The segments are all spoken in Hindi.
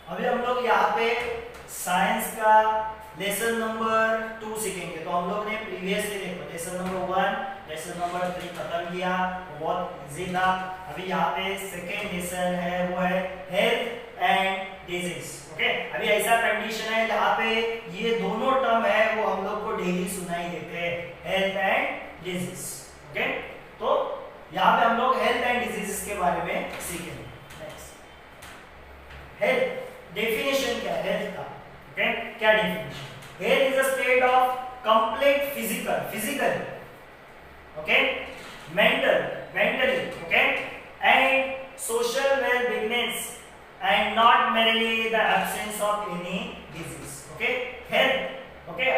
अभी हम लोग यहाँ पे साइंस का लेसन नंबर 2 सीखेंगे। तो हम लोग ने प्रीवियसली देखो लेसन नंबर 1 लेसन नंबर 3 खत्म किया, बहुत इजी था। अभी यहाँ पे सेकेंड लेसन है वो है हेल्थ एंड डिजीज। ओके, अभी ऐसा कंडीशन है जहाँ पे ये दोनों टर्म है वो हम लोग को डेली सुनाई देते हैं, हेल्थ एंड डिजीज। ओके, तो यहाँ पे हम लोग हेल्थ एंड डिजीज के बारे में सीखेंगे। हेल्थ डेफिनेशन क्या है हेल्थ का? ओके, क्या definition? Health is a state of complete physical okay, mentally okay, and social well-beingness and not merely the absence of any disease. Okay, health okay,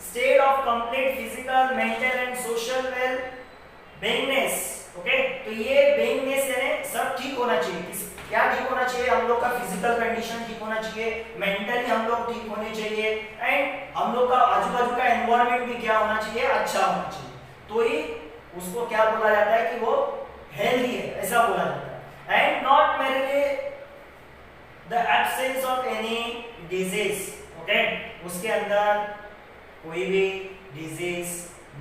state of complete physical, mental and social well-beingness. okay, तो ये beingness यानी सब ठीक होना चाहिए। क्या ठीक होना चाहिए? हम लोग का फिजिकल कंडीशन ठीक होना चाहिए, मेंटली हम लोग ठीक होने चाहिए, एंड हम लोग का आजू बाजू का एनवायरनमेंट भी क्या होना चाहिए? अच्छा होना चाहिए। तो ही उसको क्या बोला जाता है कि वो हेल्दी है, ऐसा बोला जाता है। And not merely the absence of any disease. Okay, उसके अंदर कोई भी डिजीज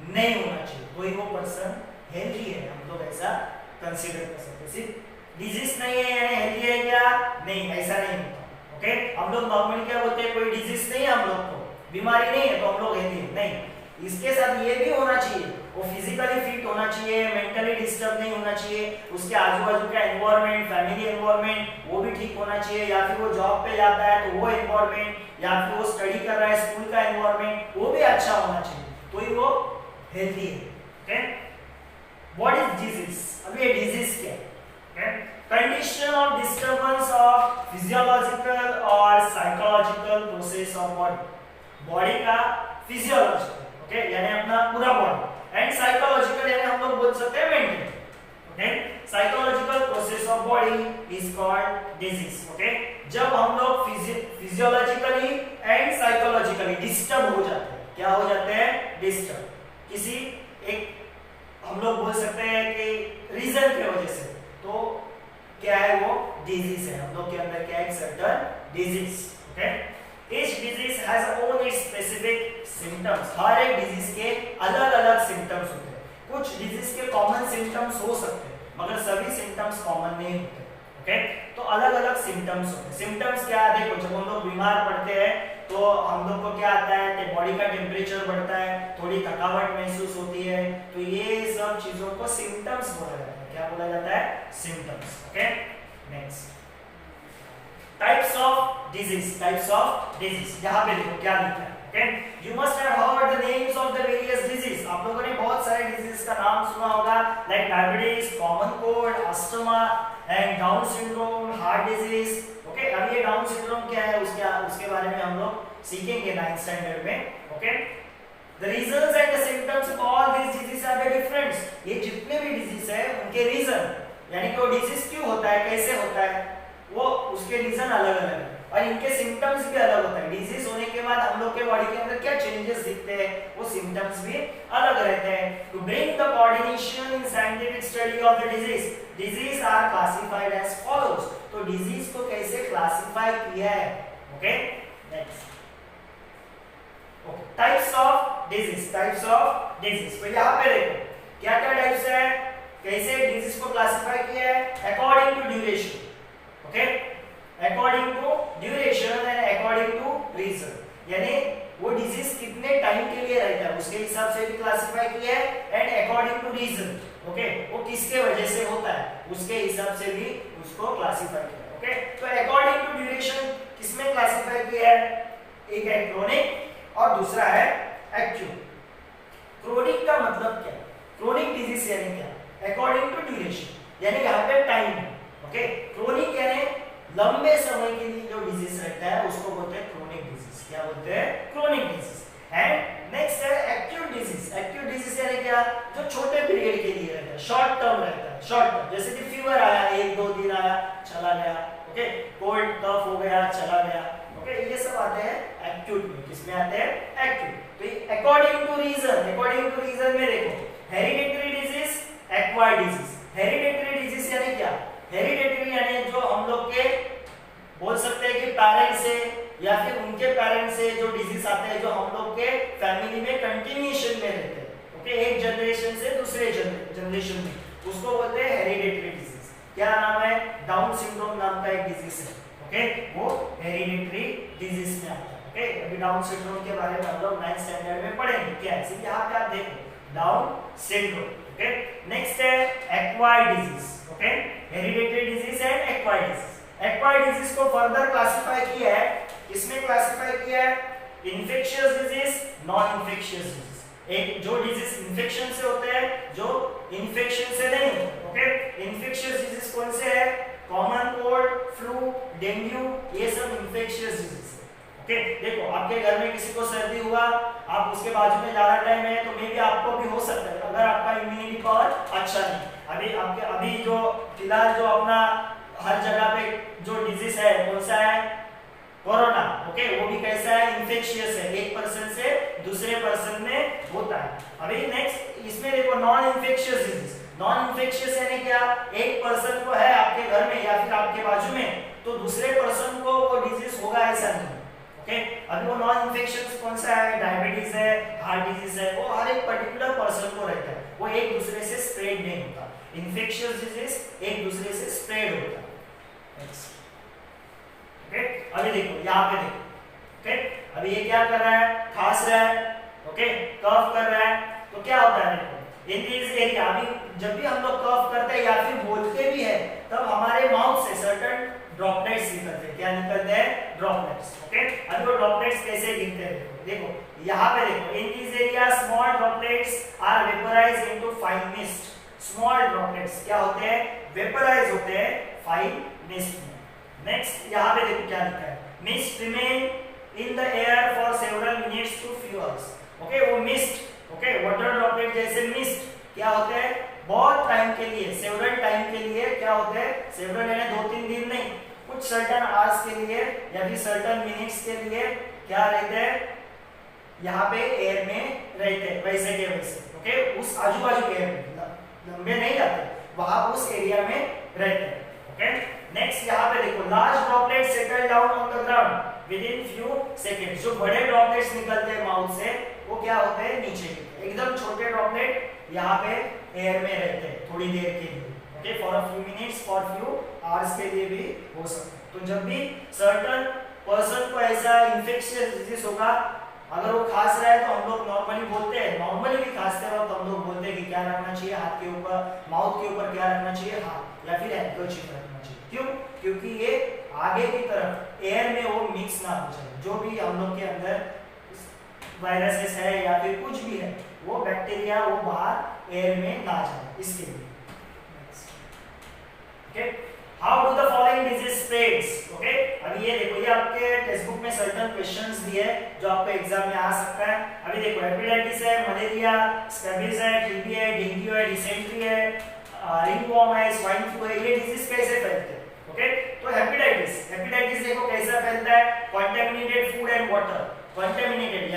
नहीं होना चाहिए, तो ही वो पर्सन हेल्दी है, हम लोग ऐसा कंसीडर कर सकते हैं। सिर्फ डिजीज नहीं है यानी हेल्दी है क्या? नहीं, ऐसा नहीं होता। ओके, हम लोग नॉर्मली क्या बोलते हैं? कोई डिजीज नहीं है, हम लोग को बीमारी नहीं है तो हम लोग हेल्दी है। नहीं, इसके साथ ये भी होना चाहिए, वो फिजिकली फिट होना चाहिए, मेंटली डिस्टर्ब नहीं होना चाहिए, उसके आजू बाजू का एनवायरनमेंट, फैमिली एनवायरनमेंट वो भी ठीक होना चाहिए, या फिर वो जॉब पे जाता है तो वो एनवायरनमेंट, या फिर वो स्टडी कर रहा है स्कूल का एनवायरनमेंट वो भी अच्छा होना चाहिए, तो ही वो हेल्दी है। Okay, what is disease? अब ये डिजीज क्या है? Condition of disturbance of physiological और साइकोलॉजिकल प्रोसेस ऑफ बॉडी का फिजियोलॉजिकल ओके यानी अपना पूरा बॉडी, एंड साइकोलॉजिकल यानी हम लोग बोल सकते हैं mental. Okay, psychological process of body is called disease. Okay, जब हम लोग फिजियोलॉजिकली एंड साइकोलॉजिकली डिस्टर्ब हो जाते हैं, क्या हो जाते हैं? डिस्टर्ब, किसी एक हम लोग बोल सकते हैं कि रीजन की वजह से, तो क्या है वो? डिजीज है। हम लोग के अंदर क्या है? एक certain disease. Okay, each disease has own its specific symptoms। हर एक डिजीज के अलग अलग सिम्टम्स होते हैं। कुछ डिजीज के कॉमन सिम्टम्स हो सकते हैं मगर सभी सिम्टम्स कॉमन नहीं होते। ओके, तो अलग अलग सिम्टम्स होते हैं। सिम्टम्स क्या है? देखो, जब हम लोग बीमार पड़ते हैं तो हम लोग को क्या आता है कि बॉडी का टेम्परेचर बढ़ता है, थोड़ी थकावट महसूस होती है, तो ये सब चीजों को सिम्टम्स बोला जाता है। क्या बोला जाता है? Symptoms. Okay, next types of disease. यहाँ पे देखो क्या लिखा है। Okay, you must have heard the names of the various disease. आप लोगों ने बहुत सारे डिजीज का नाम सुना होगा, like diabetes, common cold, asthma and down syndrome, heart disease. Okay, अब ये डाउन सिंड्रोम क्या है उसके बारे में हम लोग सीखेंगे 9th स्टैंडर्ड में। Okay, the reasons and the symptoms of all this disease are the different. ये जितने भी डिजीज है उनके रीजन यानी कि वो डिजीज क्यों होता है, कैसे होता है, वो उसके रीजन अलग अलग है और इनके सिम्टम्स भी अलग होते हैं। डिजीज होने के बाद हम लोग के बॉडी के अंदर क्या चेंजेस दिखते हैं, वो सिम्टम्स भी अलग रहते हैं। To bring the coordination in scientific study of the disease are classified as follows. तो डिजीज को कैसे क्लासिफाई किया है? Okay, next types of disease. तो यहाँ पे देखो क्या क्या टाइप्स है, कैसे डिजीज को क्लासिफाई किया है? According to duration. Okay, according to duration and according to region, यानी वो डिजीज कितने टाइम के लिए रहता है उसके हिसाब से भी क्लासिफाई किया है, and according to region okay वो किसके वजह से होता है उसके हिसाब से भी उसको क्लासिफाई किया है। ओके, तो अकॉर्डिंग टू ड्यूरेशन किसमें क्लासिफाई किया है? एक है क्रोनिक और दूसरा है एक्यूट। क्रोनिक का मतलब क्या? क्रोनिक डिजीज यानी क्या? अकॉर्डिंग टू ड्यूरेशन यानी यहाँ पे टाइम। ओके, क्रोनिक यानी लंबे समय के लिए जो डिजीज रहता है उसको बोलते हैं क्रोनिक डिजीज। क्या बोलते हैं? Chronic disease. एंड नेक्स्ट है एक्यूट डिजीज। एक्यूट डिजीज यानी क्या? जो छोटे पीरियड के लिए रहता है, शॉर्ट टर्म रहता है। शॉर्ट टर्म जैसे कि फीवर आया, 1-2 दिन आया चला गया। ओके, कोल्ड कफ हो गया चला गया। ओके, ये सब आते हैं एक्यूट में। किसमें आते हैं? एक्यूट। तो अकॉर्डिंग टू रीजन में देखो hereditary disease, acquired disease. Hereditary disease यानी क्या? हेरिडिटरी यानी जो हम लोग के बोल सकते हैं कि पेरेंट्स से या फिर उनके पेरेंट्स से जो डिजीज आते हैं जो हम लोग के फैमिली में कंटिन्यूएशन में रहते हैं, ओके, एक जनरेशन से दूसरे जनरेशन में, उसको बोलते हैं हेरिडिटरी डिजीज। क्या नाम है? डाउन सिंड्रोम नाम का एक डिजीज है, ओके, वो हेरिडिटरी डिजीज में आता है। ओके, अभी डाउन सिंड्रोम के बारे में हम लोग 9th स्टैंडर्ड में पढ़ेंगे। क्या है? सिर्फ यहाँ पे आप देखो डाउन सिंड्रोम। ओके, नेक्स्ट है acquired disease. Okay, hereditary disease and acquired disease. Acquired disease को फर्दर क्लासिफाई किया है, किसमें क्लासिफाई किया है? Infectious disease, non infectious disease. एक जो डिजीज इन्फेक्शन से होते हैं, जो इन्फेक्शन से नहीं होते। ओके, इन्फेक्शियस डिजीज कौन से है? कॉमन कोल्ड, फ्लू, डेंगू, ये सब इन्फेक्शियस डिजीज है। ओके, देखो आपके घर में किसी को सर्दी हुआ, आप उसके बाजू में ज्यादा टाइम है तो मे भी आपको भी हो सकता है, अगर आपका इम्यूनिटी पावर अच्छा नहीं। अभी जो फिलहाल जो अपना हर जगह पे जो डिजीज है कौन सा है? कोरोना। ओके, वो भी कैसा है? इन्फेक्शियस है, एक पर्सन से दूसरे पर्सन में होता है। अभी नेक्स्ट इसमें देखो non infectious disease. Non infectious यानी क्या? एक पर्सन को है आपके घर में या फिर आपके बाजू में, तो दूसरे पर्सन को वो डिजीज होगा ऐसा नहीं। ओके, अभी वो नॉन इन्फेक्शियस कौन सा है? डायबिटीज है, हार्ट डिजीज है, वो हर एक पर्टिकुलर पर्सन को रहता है, वो एक दूसरे से स्प्रेड नहीं होता। इन्फेक्शियस डिजीज एक दूसरे से स्प्रेड होता है। ओके, अभी देखो यहाँ पे देखो। ओके, अभी ये क्या कर रहा है? खांस रहा है, ओके, कफ कर रहा है, तो क्या होता है? देखो इन दिस एरिया, अभी जब भी हम लोग कफ करते हैं या फिर बोलते भी है, तब हमारे माउथ से सर्टेन ड्रॉपलेट्स निकलते हैं। क्या निकलते हैं? ड्रॉपलेट्स। ओके, अभी वो ड्रॉपलेट्स कैसे गिरते हैं? देखो यहाँ पे देखो, in this area small droplets are vaporised into fine mist. Small droplets क्या होते हैं? वेपोराइज होते हैं फाइन मिस्ट में। नेक्स्ट यहाँ पे देखो क्या लिखा है? Mist remain in the air for several minutes to few hours. Okay, वो मिस्ट, ओके, वाटर ड्रॉपलेट जैसे मिस्ट क्या होते हैं? बहुत टाइम के लिए, सेवरल टाइम के लिए क्या होते हैं? सेवरल यानी 2-3 दिन नहीं, कुछ सर्टेन आवर्स के लिए या फिर सर्टेन मिनट्स के लिए क्या रहते हैं? यहाँ पे एयर में रहते हैं, वैसे के वैसे। ओके, उस आजू बाजू के एयर में लंबे नहीं जाते, वहां उस एरिया में रहते हैं। ओके, नेक्स्ट यहाँ पे देखो, large droplet settle down on the ground with in few seconds. जो बड़े ड्रॉपलेट्स निकलते हैं माउथ से, वो क्या होते हैं? नीचे गिरते हैं। एकदम छोटे ड्रॉपलेट यहाँ पे एयर में रहते हैं थोड़ी देर के लिए। Okay, for a few minutes, for few hours के लिए भी हो सकता है। तो जब भी सर्टेन पर्सन को ऐसा इन्फेक्शियस डिजीज होगा, अगर वो खांस रहा है तो हम लोग नॉर्मली बोलते हैं, नॉर्मली भी खांसते वक्त हम लोग बोलते हैं कि क्या रखना चाहिए हाथ के ऊपर, माउथ के ऊपर क्या रखना चाहिए? हाथ या फिर हैंडकरचीफ रखना चाहिए। क्यों? क्योंकि ये आगे की तरफ एयर में वो मिक्स ना हो जाए, जो भी हम लोग के अंदर वायरसेस है या फिर कुछ भी है, वो बैक्टीरिया वो बाहर एयर में ना जाए, इसके लिए। Okay, how do the following disease spreads? Okay, अभी ये देखो, ये आपके टेक्स्ट बुक में सर्टेन क्वेश्चंस दिए है जो आपको एग्जाम में आ सकता है। अभी देखो, हेपेटाइटिस है, मलेरिया, स्कैबिज है, टीबी है, डेंगू है, डिसेंट्री है, रिंगवॉर्म है, स्वाइन फ्लू है, ये डिजीज कैसे फैलते हैं? ओके, तो हेपेटाइटिस देखो कैसा फैलता है? Contaminated food and water. Contaminated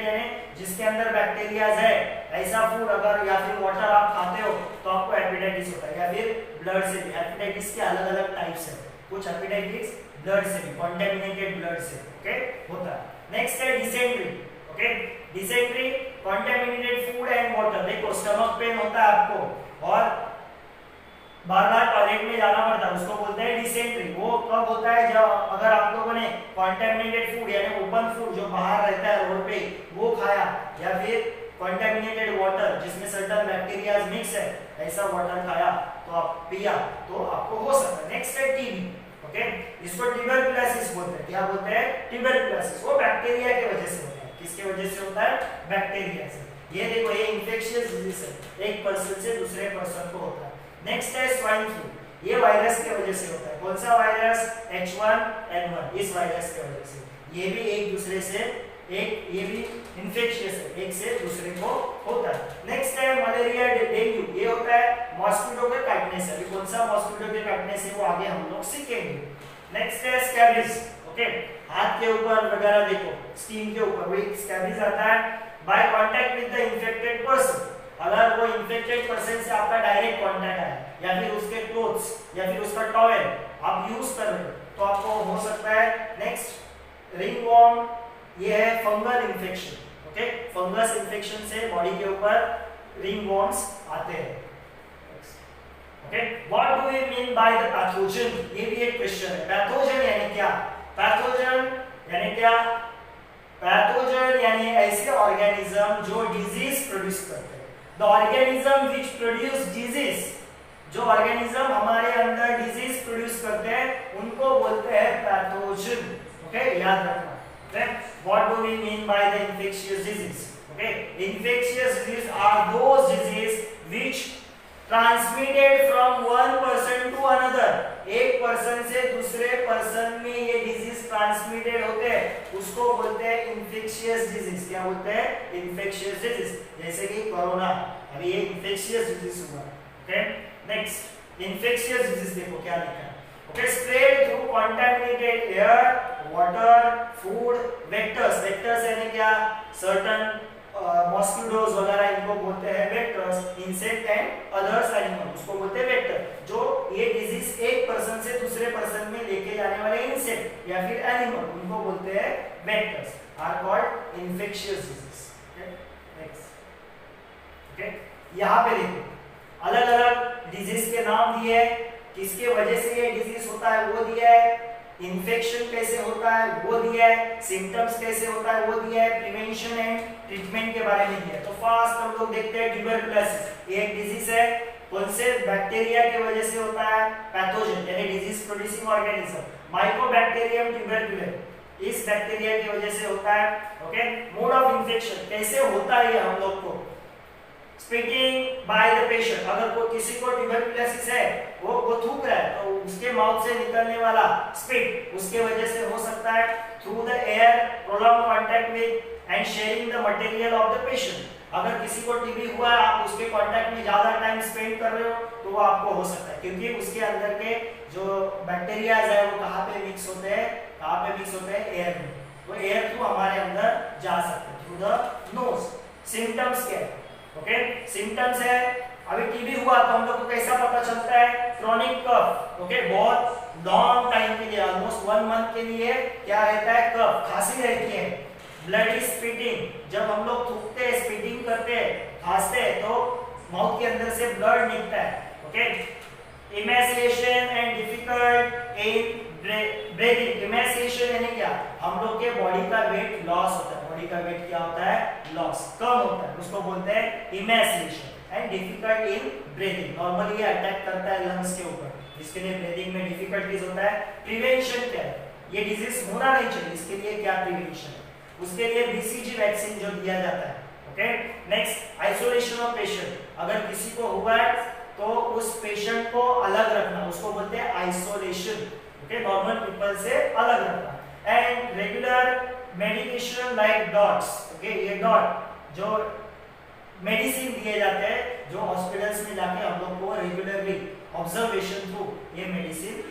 यानी जिसके अंदर बैक्टीरियाज है, ऐसा फूड अगर या फिर वाटर आप खाते हो तो आपको हेपेटाइटिस होता है। या फिर ब्लड से भी, हेपेटाइटिस के अलग अलग टाइप्स है, कुछ हेपेटाइटिस ब्लड से भी, कंटामिनेटेड ब्लड से, ओके, होता है। नेक्स्ट है dysentery. Okay, dysentery contaminated food and water. देखो स्टमक पेन होता है आपको और बार-बार टॉयलेट में जाना पड़ता है, उसको बोलते हैं डिसेंट्री। वो कब होता है? जब अगर आप लोगों ने कंटामिनेटेड फूड यानी ओपन फूड जो बाहर रहता है रोड पे वो खाया, या फिर कंटामिनेटेड वाटर जिसमें सर्टेन बैक्टीरियाज मिक्स है, ऐसा वाटर खाया तो आप पिया तो आपको हो सकता है। नेक्स्ट है टीबी। ओके, इसको ट्यूबरकुलोसिस बोलते हैं। क्या बोलते हैं? ट्यूबरकुलोसिस। वो बैक्टीरिया की वजह से होता है। किसकी वजह से होता है? बैक्टीरिया से। ये देखो, ये इन्फेक्शियस डिजीज है, एक पर्सन से दूसरे पर्सन को होता है। नेक्स्ट है स्वाइन फ्लू। ये वायरस की वजह से होता है। कौन सा वायरस? H1N1, इस वायरस की वजह से। ये भी एक दूसरे से ये भी इन्फेक्शियस है, एक से दूसरे को होता है। नेक्स्ट है मलेरिया, डेंगू। ये होता है मॉस्किटो के काटने से। अभी कौन सा मॉस्किटो के काटने से वो आगे हम लोग सीखेंगे। नेक्स्ट है स्कैबिज। ओके, हाथ के ऊपर वगैरह देखो, स्किन के ऊपर वो स्कैबिज आता है by contact with the infected person. अगर वो इन्फेक्टेड पर्सन से आपका डायरेक्ट कांटेक्ट है या फिर उसके क्लोथ्स या फिर उसका टॉवेल आप यूज कर रहे हो तो आपको हो सकता है। नेक्स्ट रिंगवॉर्म, ये है fungal infection. Okay, fungus infection से बॉडी के ऊपर रिंगवॉर्म्स आते हैं। Okay, what do we mean by the pathogen, ये भी एक क्वेश्चन है। पैथोजन यानी क्या? पैथोजन यानी क्या? पैथोजन यानी ऐसे ऑर्गेनिज्म जो डिजीज प्रोड्यूस करते हैं। The organism which produce disease, जो ऑर्गेनिज्म हमारे अंदर डिजीज प्रोड्यूस करते हैं उनको बोलते हैं पैथोजन। ओके, याद रखना। Okay, what do we mean by the infectious disease? Okay, infectious disease are those disease which transmitted from one person to another, एक पर्सन से दूसरे पर्सन में ये डिजीज ट्रांसमिटेड होते हैं, उसको बोलते हैं इन्फेक्शियस डिजीज। क्या बोलते हैं? Infectious disease. जैसे कि कोरोना, अभी ये इन्फेक्शियस डिजीज हुआ। ओके, नेक्स्ट इन्फेक्शियस डिजीज देखो क्या लिखा है। Okay, spread through contaminated air, water, food, vectors. Vectors यानी क्या? सर्टन मॉस्किटोज वगैरह, इनको बोलते हैं vectors. Insect and others animal, उसको बोलते हैं वेक्टर। जो ये डिजीज एक पर्सन से दूसरे पर्सन में लेके जाने वाले इंसेक्ट या फिर एनिमल, उनको बोलते हैं vectors, are called infectious disease. Next, okay, यहाँ पे देखो अलग अलग डिजीज के नाम दिए हैं, किसके वजह से ये डिजीज होता है वो दिया है, इन्फेक्शन कैसे होता है वो दिया है, सिम्टम्स कैसे होता है वो दिया है, प्रिवेंशन एंड ट्रीटमेंट के बारे में दिया है। तो फास्ट हम लोग देखते हैं ट्यूबरकुलोसिस। ये एक डिजीज है, कौन से बैक्टीरिया की वजह से होता है? पैथोजन यानी डिजीज प्रोड्यूसिंग ऑर्गेनिज्म, माइकोबैक्टीरियम ट्यूबरकुलेम, इस बैक्टीरिया की वजह से होता है। ओके, मोड ऑफ इन्फेक्शन कैसे होता है ये हम लोग को? स्पीकिंग बाय द पेशेंट, अगर कोई किसी को ट्यूबरकुलोसिस है, वो थूक रहा है तो उसके माउथ से निकलने वाला स्पिट उसके वजह से हो सकता है। Through the air, prolong contact with and sharing the material of the patient, अगर किसी को टीबी हुआ है, आप उसके कांटेक्ट में ज्यादा टाइम स्पेंड कर रहे हो तो वो आपको हो सकता है, क्योंकि उसके अंदर के जो बैक्टीरियाज है वो कहाँ पे मिक्स होते हैं? कहाँ पे मिक्स होते हैं? एयर में। वो एयर थ्रू हमारे अंदर जा सकते हैं, थ्रू द नोज। सिम्टम्स क्या है? ओके, सिम्टम्स है, अभी टीबी हुआ तो हम लोग को कैसा पता चलता है? Chronic cough. ओके, बहुत लॉन्ग टाइम के लिए, ऑलमोस्ट 1 मंथ के लिए क्या रहता है? कफ, खांसी रहती है। ब्लडी स्पिटिंग, जब हम लोग थूकते हैं, स्पिटिंग करते हैं, खांसते हैं तो माउथ के अंदर से ब्लड निकलता है। Okay, इमैसिएशन and difficult in breathing. इमैसिएशन यानी क्या? हम लोग के बॉडी का वेट लॉस होता है। बॉडी का वेट क्या होता है? लॉस, कम होता है, उसको बोलते हैं इमैसिएशन। And difficult in breathing, normally ये अटैक करता है लंग्स के ऊपर, जिसके लिए ब्रीथिंग में डिफिकल्टीज होता है। प्रिवेंशन क्या है? ये डिजीज होना नहीं चाहिए, इसके लिए क्या प्रिवेंशन है? उसके लिए बीसीजी वैक्सीन जो दिया जाता है। Okay, next isolation of patient, अगर किसी को हुआ है तो उस पेशेंट को अलग रखना, उसको बोलते हैं आइसोलेशन। ओके, नॉर्मल पीपल से अलग रखना। And regular medication like dots. Okay, ये डॉट जो मेडिसिन दिए जाते हैं, जो हॉस्पिटल्स में जाके हम लोग को रेगुलरली ऑब्जर्वेशन थ्रू ये मेडिसिन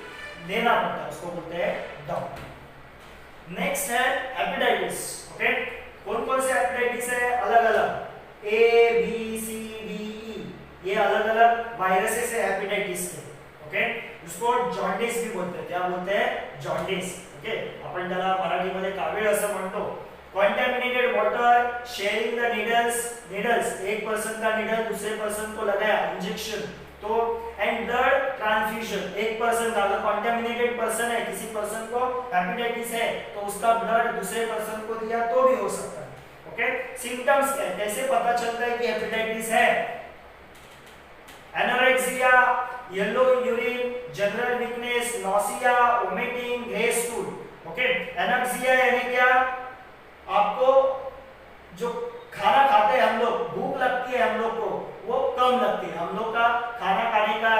देना पड़ता है, उसको बोलते हैं डॉट। नेक्स्ट है हेपेटाइटिस। ओके, कौन कौन से हेपेटाइटिस है? अलग अलग, A B C D E, ये अलग अलग वायरसेस है हेपेटाइटिस के। ओके, उसको जॉन्डिस भी बोलते हैं। क्या बोलते हैं? जॉन्डिस। ओके, आपण त्याला मराठीमध्ये कावीळ असं म्हणतो। Contaminated water, sharing the needles, एक पर्सन का नीडल दूसरे पर्सन को लगाया, इंजेक्शन, तो एंड ब्लड ट्रांसफ्यूजन, एक पर्सन का अगर कंटैमिनेटेड पर्सन है, किसी पर्सन को हेपेटाइटिस है तो उसका ब्लड दूसरे पर्सन को दिया तो भी हो सकता है। ओके, सिम्टम्स क्या है? कैसे पता चलता है कि हेपेटाइटिस है? Anorexia, yellow urine, general weakness, nausea, vomiting, grey stool. Okay, anorexia यानी क्या? आपको जो खाना खाते हैं हम लोग, भूख लगती है हम लोग को, वो कम लगती है। हम लोग का खाना खाने का,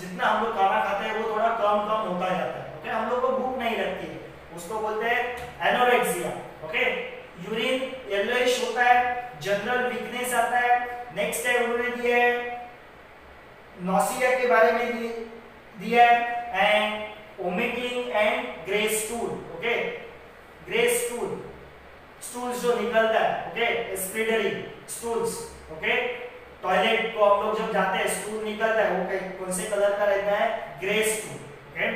जितना हम लोग खाना खाते हैं वो थोड़ा कम होता जाता है। ओके, हम लोग को भूख नहीं लगती है, उसको बोलते हैं एनोरेक्सिया। ओके, यूरिन येलोइश होता है, जनरल वीकनेस आता है। नेक्स्ट है उन्होंने दिया है नॉसिया के बारे में दिया है, and vomiting and grey stool. Okay, grey stool, stools जो निकलता है। Okay, excretory stools. Okay, toilet को हम लोग जब जाते हैं स्टूल निकलता है, वो कौन से कलर का रहता है? Grey stool. ओके,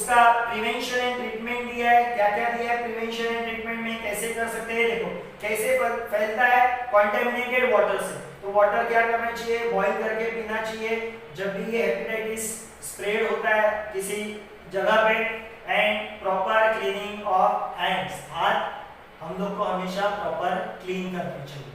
उसका प्रिवेंशन एंड ट्रीटमेंट दिया है, क्या क्या दिया है प्रिवेंशन एंड ट्रीटमेंट में, कैसे कर सकते हैं, देखो कैसे फैलता है कॉन्टेमिनेटेड वाटर से, तो वाटर क्या करना चाहिए, बॉईल करके पीना चाहिए जब भी ये हेपेटाइटिस स्प्रेड होता है किसी जगह पे, and proper cleaning of hands, हाथ हम लोग को हमेशा प्रॉपर क्लीन करने चाहिए।